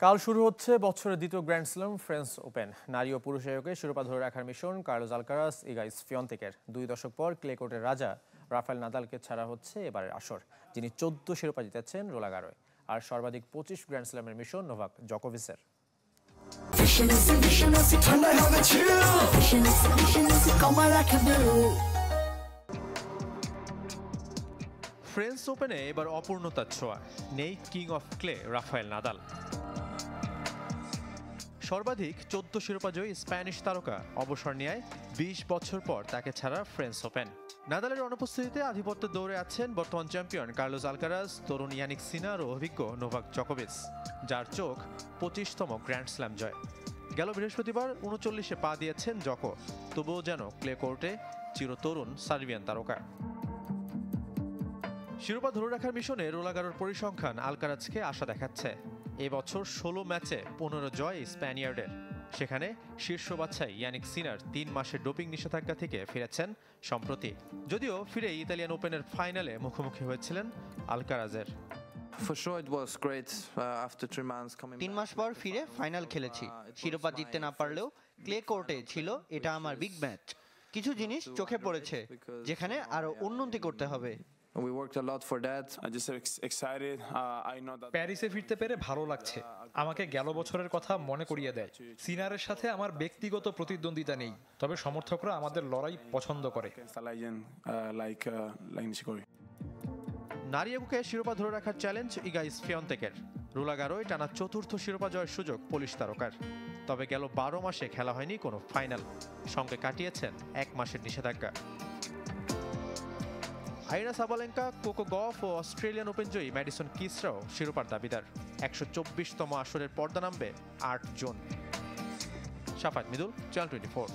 কাল শুরু হচ্ছে বছরের দ্বিতীয় গ্র্যান্ড স্ল্যাম ফ্রেঞ্চ ওপেন। নারী ও পুরুষ এককে শিরোপা ধরে রাখার মিশন কার্লোস আলকারাজ ইগা স্ফিয়ন্তেকের। 2 দশক পর ক্লে কোর্টের রাজা রাফায়েল নাদালকে ছাড়া হচ্ছে এবারের আসর, যিনি 14 শিরোপা জিতেছেন রোলাং গারোয়। আর সর্বাধিক 25 গ্র্যান্ড স্ল্যামের মিশন নোভাক জকোভিচের। ফ্রেঞ্চ ওপেনে এবার অপূর্ণতার ছোঁয়া, নেই king of clay Rafael Nadal. সর্বাধিক 14 শিরোপা জয়ী স্প্যানিশ তারকা অবসর নেয় 20 বছর পর তাকে ছাড়া ফ্রেঞ্চ ওপেন। নাদালের অনুপস্থিতিতে আধিপত্য দৌড়ে আছেন বর্তমান চ্যাম্পিয়ন কার্লোস আলকারাজ, তরুণ ইয়ানিক সিনার ও অভিজ্ঞ নোভাক জকোভিচ, যার চোখ 25তম গ্র্যান্ড স্ল্যাম জয়। গেল বৃহস্পতিবার 39-এ পা দিয়েছেন জকো, তবুও যেন ক্লে কোর্টে চিরতরুণ সার্বিয়ান তারকা। শিরোপা ধরে রাখার মিশনে রোলাং গারোর পরিসংখ্যান আলকারাজকে আশা দেখাচ্ছে। এবছর 16 ম্যাচে 15 জয় স্প্যানিয়ার্ডের। সেখানে শীর্ষ বাছাই ইয়ানিক সিনার 3 মাসের ডোপিং নিষেধাজ্ঞা থেকে ফিরেছেন সম্প্রতি, যদিও ফিরে ইতালিয়ান ওপেনের ফাইনালে মুখোমুখি হয়েছিলেন আলকারাজের। 3 মাস পর ফিরে ফাইনাল খেলেছি। শিরোপা জিততে না পারলেও ক্লে কোর্টে ছিল এটা আমার বিগ ম্যাচ। কিছু জিনিস চোখে পড়েছে যেখানে আরো উন্নতি করতে হবে। প্যারিসে ফিরতে পেরে ভালো লাগছে। আমাকে গেল বছরের কথা মনে করিয়ে দেয়। সিনারের সাথে আমার ব্যক্তিগত প্রতিদ্বন্দ্বিতা নেই, তবে সমর্থকরা আমাদের লড়াই পছন্দ করে। নারী এককে শিরোপা ধরে রাখার চ্যালেঞ্জ ইগা স্ফিয়ন্তেকের। রোলাং গারোয় টানা 4র্থ শিরোপা জয়ের সুযোগ পোলিশ তারকার। তবে গেল 12 মাসে খেলা হয়নি কোনো ফাইনাল, সঙ্গে কাটিয়েছেন 1 মাসের নিষেধাজ্ঞা। আইনা সাবালেঙ্কা, কোকো গফ ও অস্ট্রেলিয়ান ওপেন জয়ী ম্যাডিসন কিসরাও শিরোপার দাবিদার। 124তম আসরের পর্দা নামবে 8 জুন। শাফাত মিদুল, চ্যানেল 24।